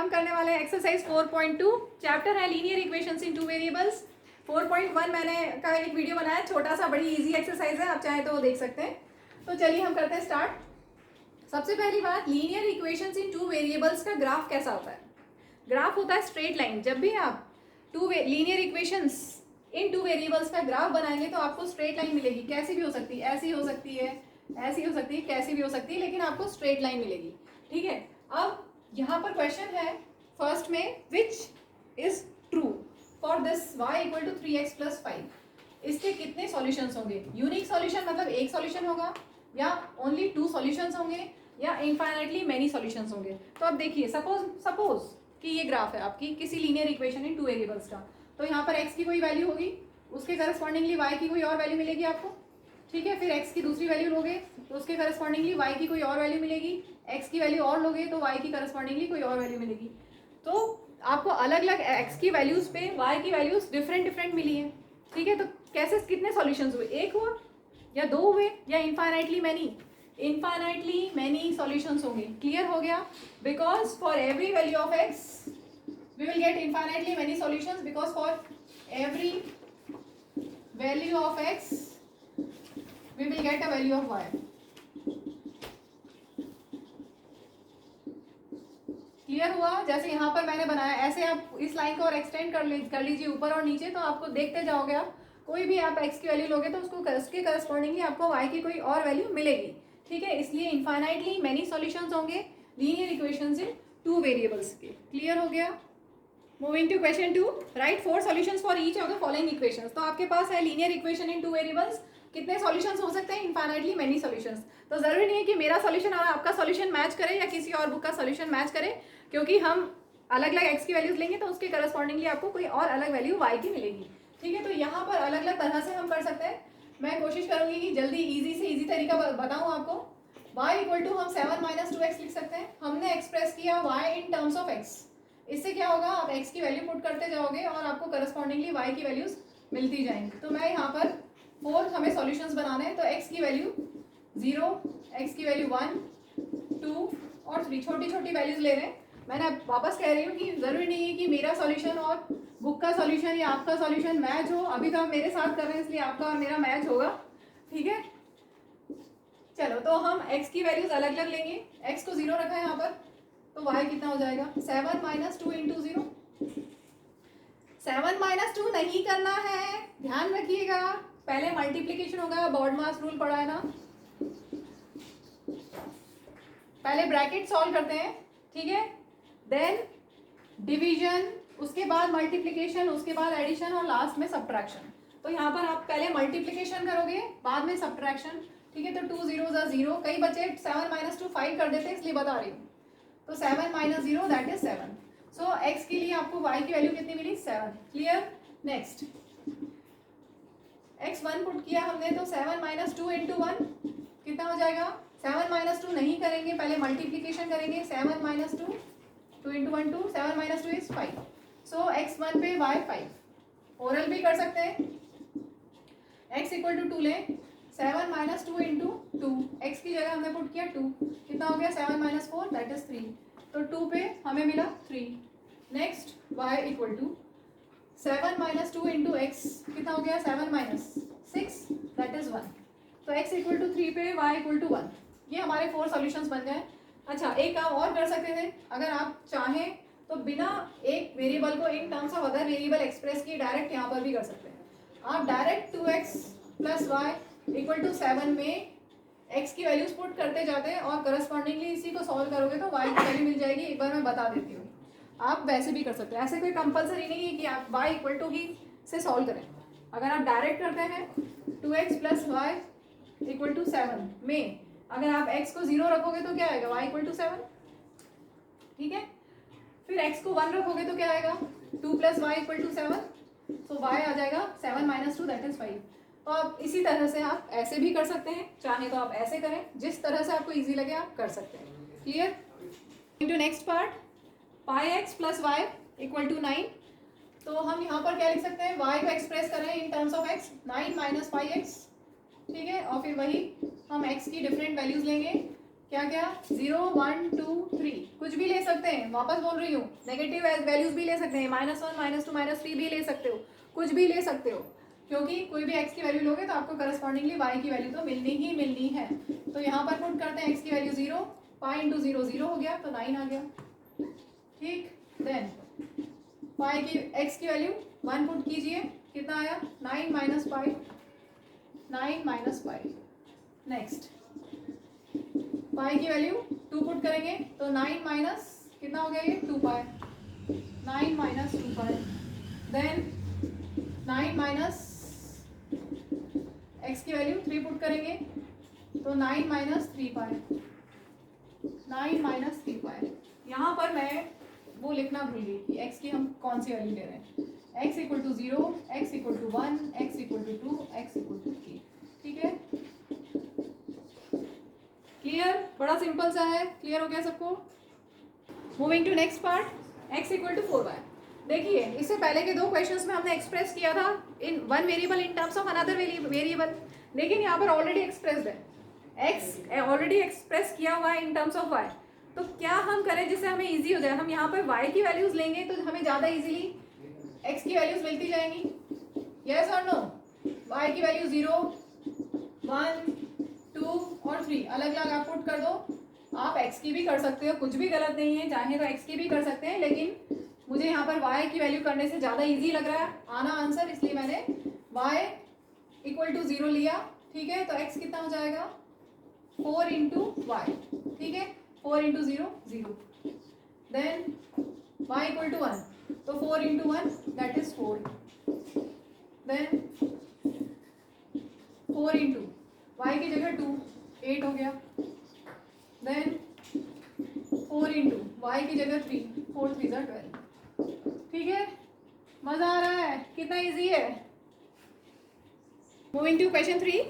हम करने वाले हैं एक्सरसाइज 4.2, चैप्टर है linear equations in two variables. 4.1 मैंने का एक वीडियो बनाया, छोटा सा, बड़ी इजी एक्सरसाइज है, आप चाहे तो वो देख सकते हैं। तो चलिए हम करते हैं स्टार्ट। सबसे पहली बात, linear equations in two variables का ग्राफ कैसा होता है? ग्राफ होता है स्ट्रेट लाइन। जब भी आप linear equations in two variables का ग्राफ बनाएंगे तो आपको स्ट्रेट लाइन मिलेगी। कैसी भी हो सकती है, ऐसी हो सकती है, ऐसी हो सकती है, कैसी भी हो सकती है, लेकिन आपको स्ट्रेट लाइन मिलेगी। ठीक है, अब यहाँ पर क्वेश्चन है फर्स्ट में, which is true for this y equal to 3x plus 5। इसके कितने सॉल्यूशंस होंगे? यूनिक सॉल्यूशन मतलब एक सॉल्यूशन होगा, या ओनली 2 सॉल्यूशंस होंगे, या इनफाइनाइटली मेनी सॉल्यूशंस होंगे। तो अब देखिए, सपोज कि ये ग्राफ है आपकी किसी linear equation in two variables का। तो यहाँ पर x की कोई वैल्यू होगी, उसके करस्पॉन्डिंगली y की कोई और वैल्यू मिलेगी आपको। ठीक है, फिर x की दूसरी वैल्यू लोगे तो उसके करस्पॉन्डिंगली y की कोई और वैल्यू मिलेगी। x की वैल्यू और लोगे तो y की करस्पॉन्डिंगली कोई और वैल्यू मिलेगी। तो आपको अलग अलग x की वैल्यूज पे y की वैल्यूज डिफरेंट मिली है। ठीक है, तो कैसे, कितने सॉल्यूशंस हुए? एक हुआ या 2 हुए या infinitely many? Infinitely many solutions होंगे। क्लियर हो गया? Because for every value of x we will get infinitely many solutions, because for every value of x we will get a value of y. Clear हुआ? जैसे यहाँ पर मैंने बनाया, ऐसे आप इस लाइन को और एक्सटेंड कर लीजिए ऊपर और नीचे, तो आपको देखते जाओगे आप, कोई भी आप x की वैल्यू लोगे तो उसको उसके करस्पॉन्डिंगली आपको y की कोई और वैल्यू मिलेगी। ठीक है, इसलिए इनफाइनाइटली मैनी सॉल्यूशंस होंगे linear equations in two variables के। क्लियर हो गया? Moving to question 2, write 4 solutions for each of the following equations. तो आपके पास है linear equation in two variables, कितने सॉल्यूशंस हो सकते हैं? Infinitely many solutions. तो जरूरी नहीं है कि मेरा सॉल्यूशन और आपका सॉल्यूशन मैच करे या किसी और बुक का सॉल्यूशन मैच करे, क्योंकि हम अलग अलग एक्स की वैल्यूज लेंगे तो उसके करस्पॉन्डिंगली आपको कोई और अलग वैल्यू वाई की मिलेगी। ठीक है, तो यहाँ पर अलग अलग तरह से हम कर सकते हैं। मैं कोशिश करूंगी कि जल्दी ईजी से ईजी तरीका बताऊँ आपको। y इक्वल टू हम 7 माइनस 2x लिख सकते हैं। हमने एक्सप्रेस किया y in terms of x। इससे क्या होगा, आप x की वैल्यू पुट करते जाओगे और आपको करस्पॉन्डिंगली y की वैल्यूज मिलती जाएंगी। तो मैं यहाँ पर 4 हमें सॉल्यूशंस बनाने हैं, तो x की वैल्यू 0, x की वैल्यू 1, 2 और 3, छोटी छोटी वैल्यूज ले रहे हैं। मैंने अब वापस कह रही हूँ कि ज़रूरी नहीं है कि मेरा सॉल्यूशन और बुक का सॉल्यूशन या आपका सॉल्यूशन मैच हो। अभी तो आप मेरे साथ कर रहे हैं इसलिए आपका और मेरा मैच होगा। ठीक है, चलो तो हम x की वैल्यूज अलग अलग लेंगे। x को 0 रखा है यहाँ पर, तो y कितना हो जाएगा? 7 माइनस 2 इंटू 0। 7 माइनस 2 नहीं करना है, ध्यान रखिएगा, पहले मल्टीप्लीकेशन होगा। बॉर्ड मास रूल पढ़ा है ना, पहले ब्रैकेट सॉल्व करते हैं। ठीक है, देन डिवीजन, उसके बाद मल्टीप्लीकेशन, उसके बाद एडिशन और लास्ट में सब्ट्रैक्शन। तो यहाँ पर आप पहले मल्टीप्लीकेशन करोगे, बाद में सब्ट्रैक्शन। ठीक है, तो 2 0 0। कई बच्चे 7 माइनस 2 5 कर देते हैं, इसलिए बता रही हूँ। तो 7 minus 0 that is 7। So x के लिए आपको y की वैल्यू कितनी मिली? 7। क्लियर? नेक्स्ट x1 पुट किया हमने, तो 7 माइनस 2 इंटू 1 कितना हो जाएगा? 7 माइनस 2 नहीं करेंगे, पहले मल्टीप्लीकेशन करेंगे। 7 minus 2, 2 into 1 2, 7 minus 2 is 5। So x1 पे y 5। ओरल भी कर सकते हैं, x इक्वल टू 2 लें। 7 माइनस 2 इंटू 2, x की जगह हमने पुट किया 2, कितना हो गया? 7 माइनस 4 दैट इज 3। तो 2 पे हमें मिला 3। Next y equal to 7 minus 2 into x, कितना हो गया? 7 माइनस 6 दैट इज 1। तो x इक्वल टू 3 पे y इक्वल टू 1। ये हमारे 4 सॉल्यूशंस बन गए। अच्छा, एक काम और कर सकते थे, अगर आप चाहें तो बिना एक वेरिएबल को in terms of other variable express किए डायरेक्ट यहाँ पर भी कर सकते हैं। आप direct 2x plus Y equal to 7 में x की वैल्यूज पुट करते जाते हैं और करस्पॉन्डिंगली इसी को सॉल्व करोगे तो y की वैल्यू मिल जाएगी। एक बार मैं बता देती हूँ, आप वैसे भी कर सकते हैं। ऐसे कोई कंपलसरी नहीं है कि आप y इक्वल टू ही से सॉल्व करें। अगर आप डायरेक्ट करते हैं 2x plus Y equal to 7 में, अगर आप x को 0 रखोगे तो क्या आएगा? y equal to 7। ठीक है, फिर x को 1 रखोगे तो क्या आएगा? 2 plus Y equal to 7। So y आ जाएगा 7 माइनस 2 दैट इज 5। तो आप इसी तरह से आप ऐसे भी कर सकते हैं, चाहे तो आप ऐसे करें, जिस तरह से आपको इजी लगे आप कर सकते हैं। Clear? Into next part, pi X plus Y equal to 9। तो हम यहाँ पर क्या लिख सकते हैं? y को एक्सप्रेस करें इन terms of x, 9 minus pi x. ठीक है, और फिर वही हम x की डिफरेंट वैल्यूज लेंगे। क्या क्या 0 1 2 3 कुछ भी ले सकते हैं, वापस बोल रही हूँ, नेगेटिव वैल्यूज भी ले सकते हैं, -1 -2 -3 भी ले सकते हो, कुछ भी ले सकते हो, क्योंकि कोई भी x की वैल्यू लोगे तो आपको करस्पॉन्डिंगली y की वैल्यू तो मिलनी ही मिलनी है। तो यहाँ पर पुट करते हैं x की वैल्यू 0, पाई इंटू 0 0 हो गया तो 9 आ गया। ठीक, देन पाई की x की वैल्यू 1 पुट कीजिए, कितना आया 9 minus pi, 9 minus pi. Next pi की वैल्यू 2 पुट करेंगे तो 9 माइनस कितना हो गया ये 2 पाई, 9 माइनस 2 पाई। देन 9 माइनस x की वैल्यू 3 पुट करेंगे तो 9 माइनस 3 पाई, 9 माइनस 3 पाई। यहाँ पर मैं वो लिखना भूल गई कि x की हम कौन सी वैल्यू ले रहे हैं, x equal to 0, x equal to 1, x equal to 2, x equal to 3। ठीक है, क्लियर, बड़ा सिंपल सा है, क्लियर हो गया सबको। Moving to next part, x equal to 4y। देखिए इससे पहले के दो क्वेश्चंस में हमने एक्सप्रेस किया था in one variable in terms of another variable, लेकिन यहाँ पर ऑलरेडी एक्सप्रेस्ड है, x ऑलरेडी एक्सप्रेस किया हुआ है इन टर्म्स ऑफ y। तो क्या हम करें जिससे हमें इजी हो जाए, हम यहाँ पर y की वैल्यूज लेंगे तो हमें ज़्यादा इजीली x की वैल्यूज मिलती जाएंगी, यस और नो। y की वैल्यू 0 1 2 और 3 अलग अलग आप पुट कर दो, आप x की भी कर सकते हो, कुछ भी गलत नहीं है, चाहे तो x की भी कर सकते हैं, लेकिन मुझे यहाँ पर y की वैल्यू करने से ज़्यादा इजी लग रहा है आना आंसर, इसलिए मैंने y इक्वल टू 0 लिया। ठीक है, तो x कितना हो जाएगा 4 इंटू वाई। ठीक है, 4 into 0 0, then y equal to 1, तो 4 into 1 that is 4, then 4 into y की जगह 2 8 हो गया, देन 4 इंटू y की जगह 3 4 3 12। ठीक है, मजा आ रहा है, कितना इजी है। Moving to question 3,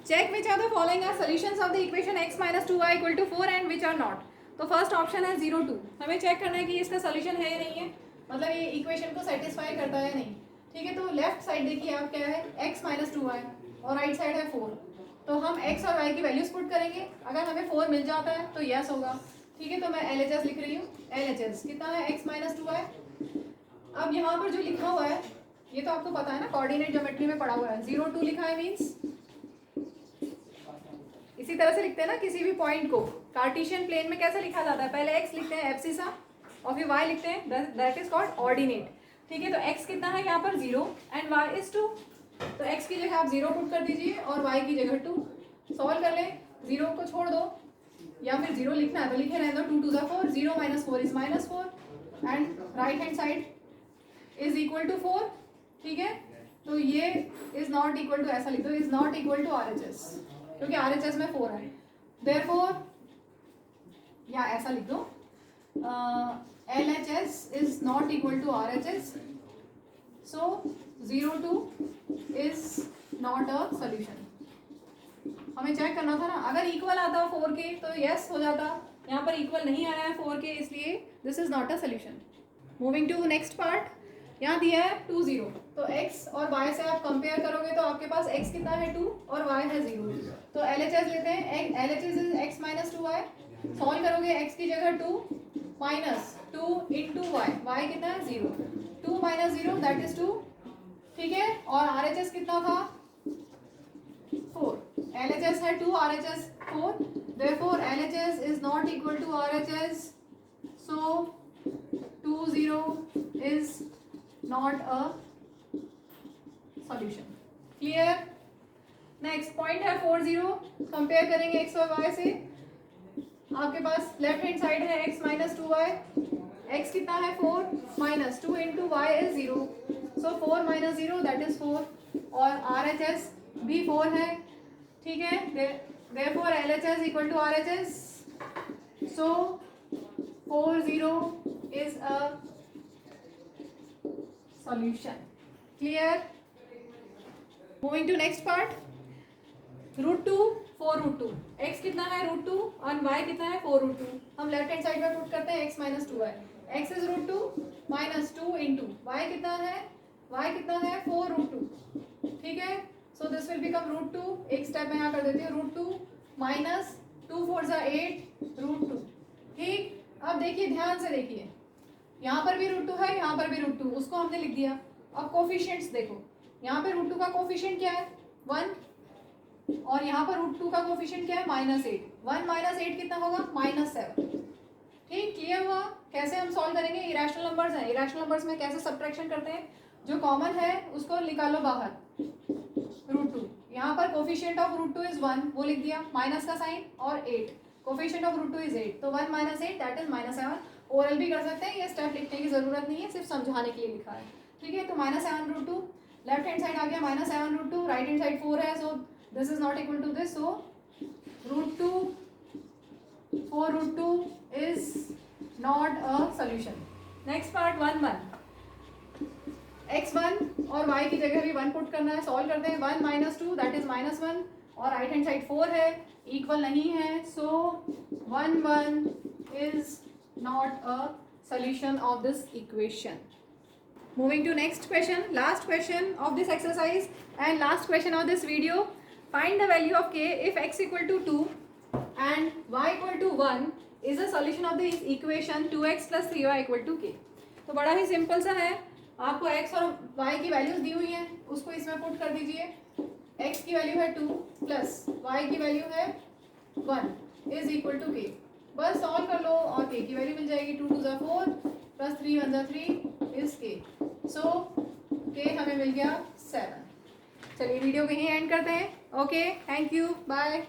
check which are the following are solutions of the equation x minus 2y equal to 4 and which are not. तो फर्स्ट ऑप्शन है 0 2, हमें चेक करना है कि इसका सोल्यूशन है या नहीं है, मतलब ये इक्वेशन को सेटिस्फाई करता है या नहीं। ठीक है, तो लेफ्ट साइड देखिए आप क्या है x माइनस 2y और राइट साइड है 4, तो हम x और y की वैल्यूज पुट करेंगे, अगर हमें 4 मिल जाता है तो यस होगा। ठीक है, तो मैं LHS लिख रही हूँ, LHS कितना है x माइनस 2y। अब यहाँ पर जो लिखा हुआ है ये तो आपको पता है ना, कोऑर्डिनेट ज्योमेट्री में पढ़ा हुआ है, 0 2 लिखा है मीन्स इसी तरह से लिखते हैं ना किसी भी पॉइंट को, कार्टेशियन प्लेन में कैसे लिखा जाता है, पहले x लिखते हैं एब्सिसा और फिर y लिखते हैं, दैट इज कॉल्ड ऑर्डिनेट। ठीक है, तो x कितना है यहाँ पर 0 एंड y इज 2, तो x की जगह आप 0 पुट कर दीजिए और y की जगह 2, सॉल्व कर लें, 0 को छोड़ दो या फिर 0 लिखना है तो लिखे रहने दो, 2 2 ज़ा 4, 0 minus 4 is minus 4 and right hand side is equal to 4। ठीक है, तो ये इज नॉट इक्वल टू, ऐसा लिख दो, is not equal to RHS, क्योंकि RHS में 4 है, देयरफॉर या ऐसा लिख दो LHS is not equal to RHS, so 0 2 is not a solution. हमें चेक करना था ना, अगर इक्वल आता 4 के तो यस हो जाता, यहाँ पर इक्वल नहीं आया है 4 के, इसलिए this is not a solution. Moving to next part, यहाँ दिया है 2 0, तो x और y से आप कंपेयर करोगे तो आपके पास x कितना है 2 और y है 0, तो LHS लेते हैं, LHS is x minus 2y, solve करोगे x की जगह 2 माइनस 2 इंटू y कितना है 0, 2 माइनस 0 दैट इज 2। ठीक है, और RHS कितना था 4, LHS है 2, RHS 4, therefore LHS is not equal to RHS, so 2 0 is not a solution। clear, next point है 4 0, कंपेयर करेंगे x और y से, आपके पास लेफ्ट हैंड साइड है x माइनस 2y, x कितना है 4 minus 2 into y is 0, so 4 minus 0 that is 4 और RHS भी 4 है। ठीक है, therefore LHS equal to RHS, so 4 0 is a solution। clear, moving to next part, root 2 4 root 2, x कितना है रूट 2 और y कितना है 4 रूट 2, हम लेफ्ट हैंड साइड में पुट करते हैं x minus 2y, x is root 2 minus 2 into y कितना है 4 रूट 2। ठीक है, so this will become root 2, एक स्टेप में यहाँ कर देती हूँ, रूट 2 माइनस 2 4 ज़ा 8 √2। ठीक, अब देखिए ध्यान से देखिए, यहाँ पर भी √2 है, यहाँ पर भी √2, उसको हमने लिख दिया। अब कोफिशिएंट्स देखो, यहाँ पे √2 का कोफिशिएंट क्या है 1 और यहाँ पर √2 का कोफिशिएंट क्या है -8। 1 - 8 कितना होगा -7। ठीक, क्लियर हुआ? कैसे हम सॉल्व करेंगे? इरेशनल नंबर्स हैं, इरेशनल नंबर्स में कैसे सब्ट्रैक्शन करते हैं, जो कॉमन है उसको निकालो बाहर, √2। यहाँ पर कोफिशिएंट ऑफ √2 इज 1, वो लिख दिया, माइनस का साइन, और 8, कोफिशिएंट ऑफ √2 इज 8, तो 1 - 8 दैट इज -7। ओरल भी कर सकते हैं, ये स्टेप लिखने की जरूरत नहीं है, सिर्फ समझाने के लिए लिखा है। ठीक है, तो -7 √2, लेफ्ट हैंड साइड आ गया -7 √2, राइट हैंड साइड 4 है, so this is not equal to this, so √2 4 √2 is not a solution. Next part 1 1, x1 और y की जगह भी 1 पुट करना है, सॉल्व करते हैं। 1 - 2 दैट इज -1 और राइट हैंड साइड 4 है, इक्वल नहीं है, सो 1 1 is not a solution of this equation. Moving to next question, last question of this exercise and last question of this video. Find the value of k if x equal to 2 and y equal to 1 is a solution of this equation 2x plus 3y equal to k. तो बड़ा ही simple सा है, आपको x और y की values दी हुई हैं, उसको इसमें पुट कर दीजिए। x की वैल्यू है 2 प्लस y की वैल्यू है 1 इज इक्वल टू k। बस सॉल्व कर लो और k की वैल्यू मिल जाएगी। 2 2 ज़ा 4 प्लस 3 1 ज़ा 3 इज k, सो k हमें मिल गया 7। चलिए वीडियो को यहीं एंड करते हैं। Okay, thank you, bye.